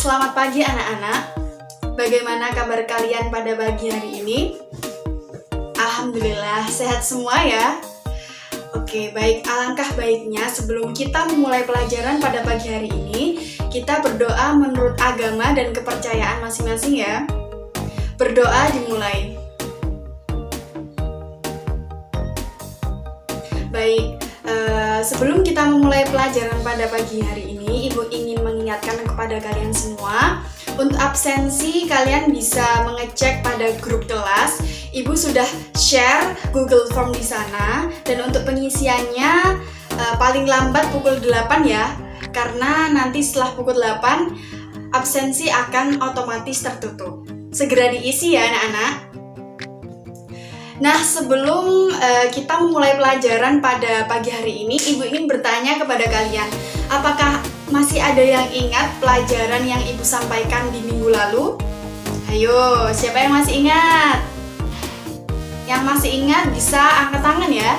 Selamat pagi anak-anak. Bagaimana kabar kalian pada pagi hari ini? Alhamdulillah sehat semua ya. Oke, baik, alangkah baiknya sebelum kita memulai pelajaran pada pagi hari ini, kita berdoa menurut agama dan kepercayaan masing-masing ya. Berdoa dimulai. Baik, sebelum kita memulai pelajaran pada pagi hari ini, Ibu ingin mengingatkan kepada kalian semua, untuk absensi kalian bisa mengecek pada grup kelas. Ibu sudah share Google Form di sana, dan untuk pengisiannya paling lambat pukul 8 ya, karena nanti setelah pukul 8 absensi akan otomatis tertutup. Segera diisi ya anak-anak. Nah, sebelum kita memulai pelajaran pada pagi hari ini, Ibu ingin bertanya kepada kalian, apakah masih ada yang ingat pelajaran yang Ibu sampaikan di minggu lalu? Ayo, siapa yang masih ingat? Yang masih ingat bisa angkat tangan ya.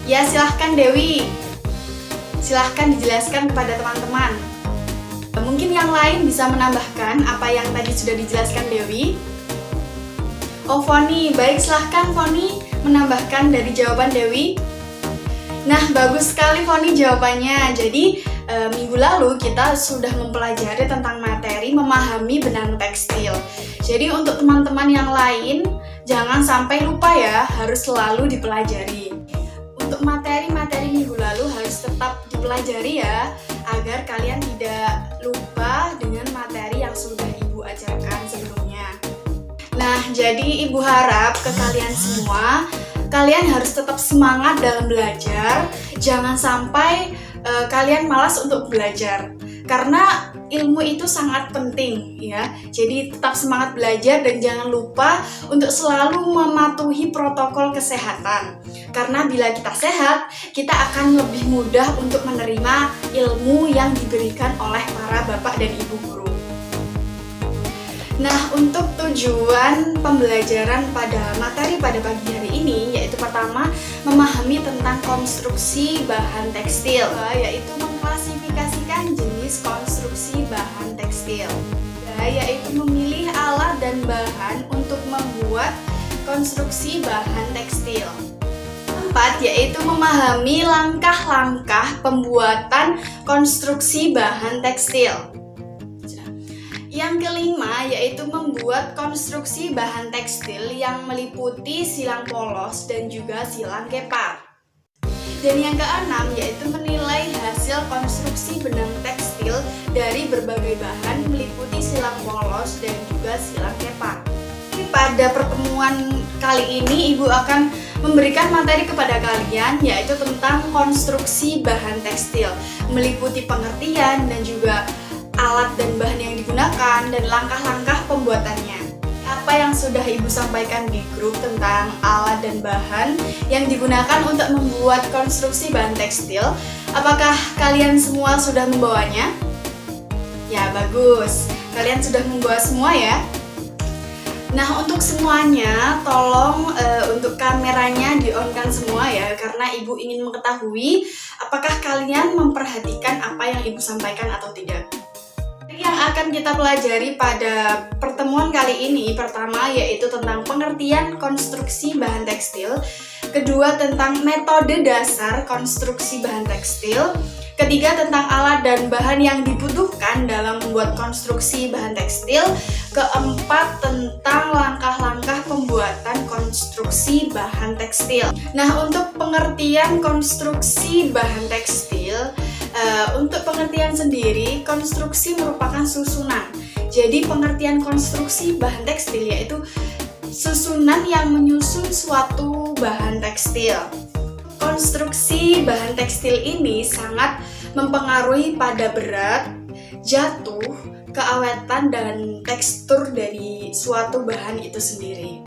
Ya, silahkan Dewi. Silahkan dijelaskan kepada teman-teman. Mungkin yang lain bisa menambahkan apa yang tadi sudah dijelaskan Dewi. Oh, Foni, baik, silahkan Foni menambahkan dari jawaban Dewi. Nah, bagus sekali Foni jawabannya. Jadi, minggu lalu kita sudah mempelajari tentang materi memahami benang tekstil. Jadi, untuk teman-teman yang lain, jangan sampai lupa ya, harus selalu dipelajari. Untuk materi-materi minggu lalu harus tetap dipelajari ya, agar kalian tidak lupa dengan materi yang sudah Ibu ajarkan sebelumnya. Nah, jadi Ibu harap ke kalian semua, kalian harus tetap semangat dalam belajar. Jangan sampai kalian malas untuk belajar, karena ilmu itu sangat penting ya. Jadi tetap semangat belajar dan jangan lupa untuk selalu mematuhi protokol kesehatan. Karena bila kita sehat, kita akan lebih mudah untuk menerima ilmu yang diberikan oleh para bapak dan ibu guru. Nah, untuk tujuan pembelajaran pada materi pada pagi hari ini, yaitu pertama, memahami tentang konstruksi bahan tekstil, yaitu mengklasifikasikan jenis konstruksi bahan tekstil, yaitu memilih alat dan bahan untuk membuat konstruksi bahan tekstil. Keempat, yaitu memahami langkah-langkah pembuatan konstruksi bahan tekstil. Yang kelima, yaitu membuat konstruksi bahan tekstil yang meliputi silang polos dan juga silang kepar. Dan yang keenam, yaitu menilai hasil konstruksi benang tekstil dari berbagai bahan meliputi silang polos dan juga silang kepar. Pada pertemuan kali ini, Ibu akan memberikan materi kepada kalian, yaitu tentang konstruksi bahan tekstil, meliputi pengertian dan juga alat dan bahan yang digunakan dan langkah-langkah pembuatannya. Apa yang sudah Ibu sampaikan di grup tentang alat dan bahan yang digunakan untuk membuat konstruksi bahan tekstil, apakah kalian semua sudah membawanya? Ya, bagus. Kalian sudah membawa semua ya? Nah, untuk semuanya, tolong untuk kameranya di-on-kan semua ya, karena Ibu ingin mengetahui apakah kalian memperhatikan apa yang Ibu sampaikan atau tidak. Yang akan kita pelajari pada pertemuan kali ini, pertama yaitu tentang pengertian konstruksi bahan tekstil, kedua tentang metode dasar konstruksi bahan tekstil, ketiga tentang alat dan bahan yang dibutuhkan dalam membuat konstruksi bahan tekstil, keempat tentang langkah-langkah pembuatan konstruksi bahan tekstil. Nah, untuk pengertian konstruksi bahan tekstil, untuk pengertian sendiri, konstruksi merupakan susunan. Jadi pengertian konstruksi bahan tekstil yaitu susunan yang menyusun suatu bahan tekstil. Konstruksi bahan tekstil ini sangat mempengaruhi pada berat, jatuh, keawetan, dan tekstur dari suatu bahan itu sendiri.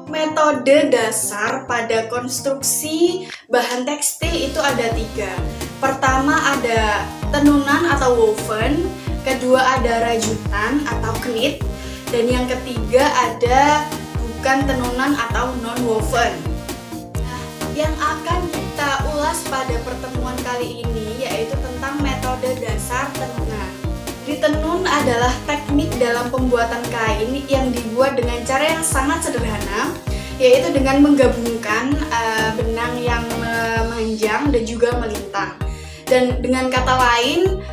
Metode dasar pada konstruksi bahan tekstil itu ada 3. Pertama ada tenunan atau woven, kedua ada rajutan atau knit, dan yang ketiga ada bukan tenunan atau non-woven. Nah, yang akan kita ulas pada pertemuan kali ini yaitu tentang metode dasar tenunan. adalah teknik dalam pembuatan kain yang dibuat dengan cara yang sangat sederhana, yaitu dengan menggabungkan benang yang memanjang dan juga melintang. Dan dengan kata lain,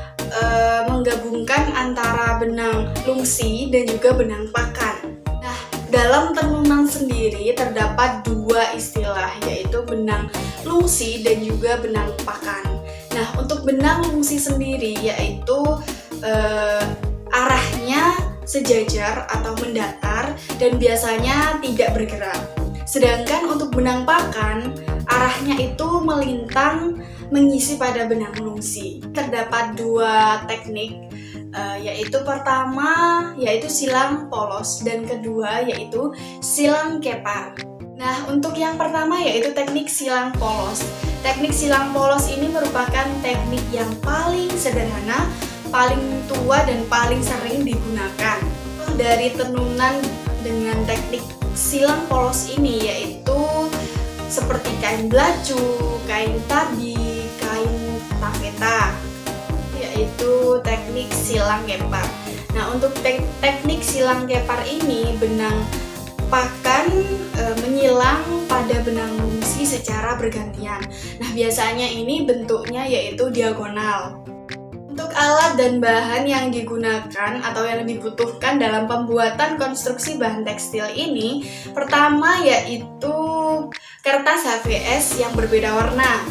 menggabungkan antara benang lungsi dan juga benang pakan. Nah, dalam tenunan sendiri terdapat dua istilah, yaitu benang lungsi dan juga benang pakan. Nah, untuk benang lungsi sendiri yaitu arahnya sejajar atau mendatar dan biasanya tidak bergerak. Sedangkan untuk benang pakan, arahnya itu melintang mengisi pada benang lungsi. Terdapat dua teknik, yaitu pertama yaitu silang polos dan kedua yaitu silang kepar. Nah, untuk yang pertama yaitu teknik silang polos. Teknik silang polos ini merupakan teknik yang paling sederhana, paling tua dan paling sering digunakan. Dari tenunan dengan teknik silang polos ini yaitu seperti kain belacu, kain tabi, kain tafeta, yaitu teknik silang kepar. Nah, untuk teknik silang kepar ini benang pakan menyilang pada benang lungsi secara bergantian. Nah, biasanya ini bentuknya yaitu diagonal. Untuk alat dan bahan yang digunakan atau yang dibutuhkan dalam pembuatan konstruksi bahan tekstil ini, pertama yaitu kertas HVS yang berbeda warna,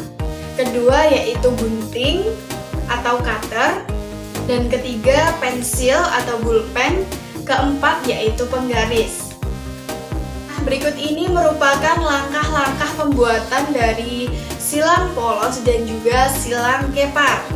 kedua yaitu gunting atau cutter, dan ketiga pensil atau bulpen, keempat yaitu penggaris. Nah, berikut ini merupakan langkah-langkah pembuatan dari silang polos dan juga silang kepar.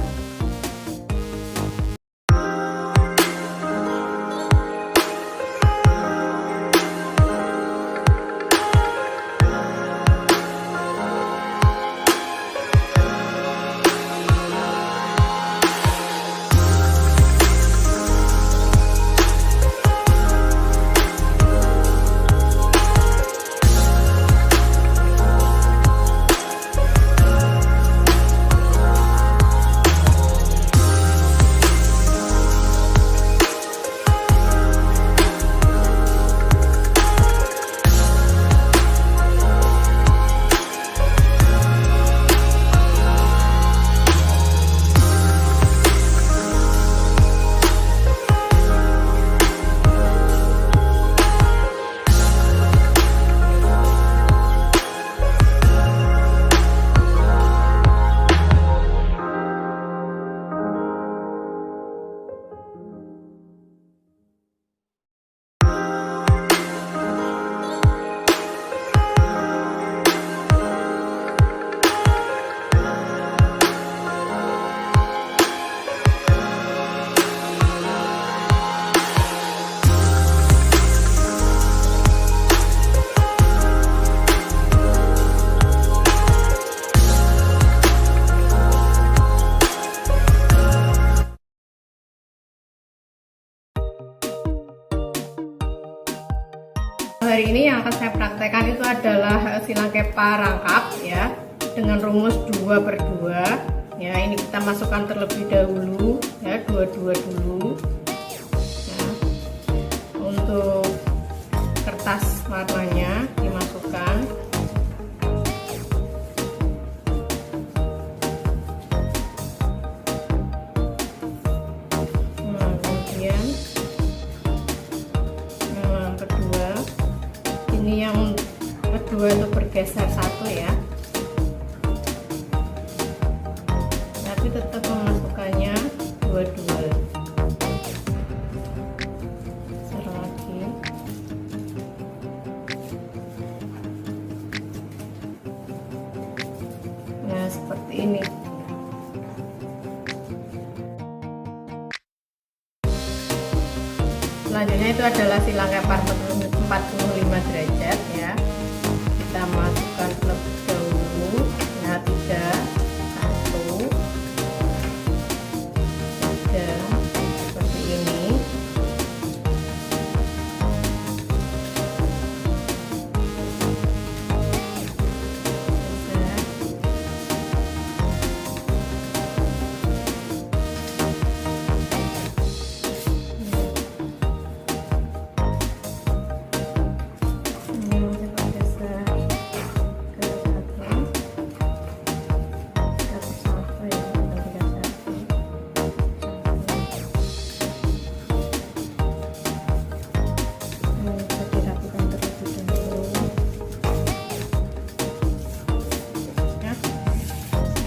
Hari ini yang akan saya praktekkan itu adalah silang kepar rangkap ya, dengan rumus 2/2 ya. Ini kita masukkan terlebih dahulu ya, 2/2 dulu ya. Untuk kertas warnanya dimasukkan. Kemudian kedua, ini yang kedua itu bergeser satu ya, tapi tetap memasukkannya dua-dua. Geser lagi. Nah, seperti ini. Selanjutnya itu adalah silang kepar 45 derajat ya. Kita masukkan terlebih dahulu ya, 3, 1, 3, seperti ini.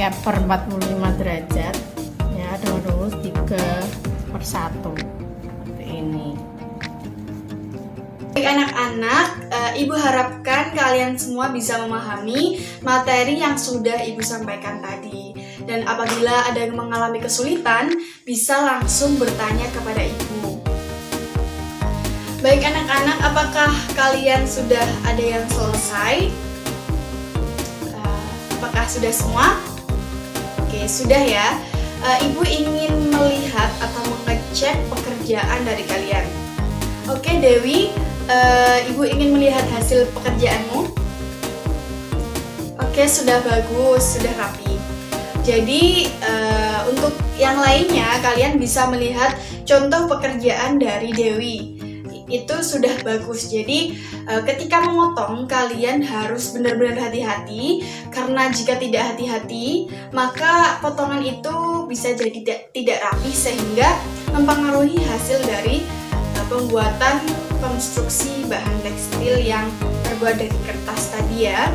caper 45 derajat ya, dengan rumus 3/1 seperti ini. Baik anak-anak, Ibu harapkan kalian semua bisa memahami materi yang sudah Ibu sampaikan tadi. Dan apabila ada yang mengalami kesulitan, bisa langsung bertanya kepada Ibu. Baik anak-anak, apakah kalian sudah ada yang selesai? Apakah sudah semua? Oke, sudah ya. Ibu ingin melihat atau mengecek pekerjaan dari kalian. Oke Dewi, Ibu ingin melihat hasil pekerjaanmu? Oke, sudah bagus, sudah rapi. Jadi untuk yang lainnya kalian bisa melihat contoh pekerjaan dari Dewi. Itu sudah bagus. Jadi ketika memotong kalian harus benar-benar hati-hati, karena jika tidak hati-hati maka potongan itu bisa jadi tidak rapi sehingga mempengaruhi hasil dari pembuatan konstruksi bahan tekstil yang terbuat dari kertas tadi ya.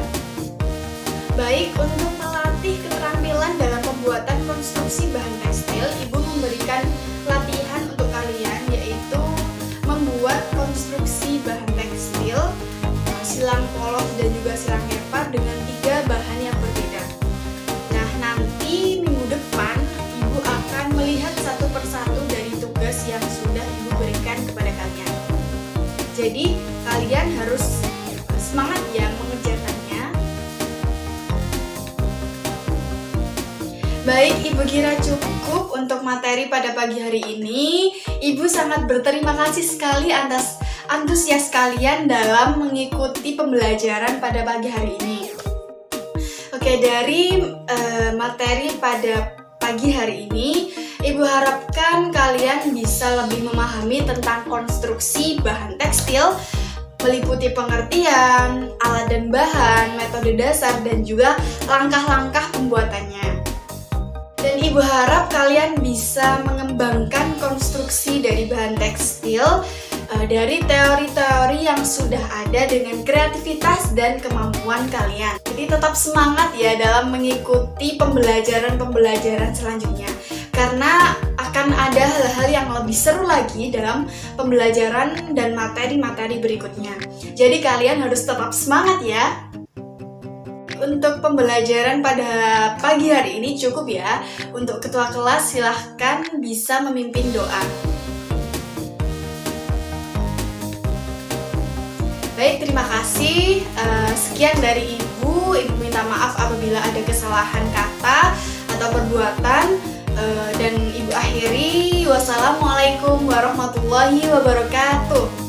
Baik, untuk melatih keterampilan dalam pembuatan konstruksi bahan tekstil, Ibu memberikan latihan untuk kalian, yaitu membuat konstruksi bahan tekstil, silang polos dan juga silang kepar dengan 3 bahan yang berbeda. Nah, nanti minggu depan Ibu akan melihat satu persatu dari tugas yang sudah Ibu berikan kepada kalian. Jadi, kalian harus semangat ya mengerjakannya. Baik, Ibu kira cukup untuk materi pada pagi hari ini. Ibu sangat berterima kasih sekali atas antusias kalian dalam mengikuti pembelajaran pada pagi hari ini. Oke, dari materi pada pagi hari ini, Ibu harapkan kalian bisa lebih memahami tentang konstruksi bahan tekstil, meliputi pengertian, alat dan bahan, metode dasar, dan juga langkah-langkah pembuatannya. Dan Ibu harap kalian bisa mengembangkan konstruksi dari bahan tekstil dari teori-teori yang sudah ada dengan kreativitas dan kemampuan kalian. Jadi tetap semangat ya dalam mengikuti pembelajaran-pembelajaran selanjutnya, karena akan ada hal-hal yang lebih seru lagi dalam pembelajaran dan materi-materi berikutnya. Jadi kalian harus tetap semangat ya. Untuk pembelajaran pada pagi hari ini cukup ya. Untuk ketua kelas silahkan bisa memimpin doa. Baik, terima kasih. Sekian dari Ibu. Ibu minta maaf apabila ada kesalahan kata atau perbuatan. Dan Ibu akhiri. Wassalamualaikum warahmatullahi wabarakatuh.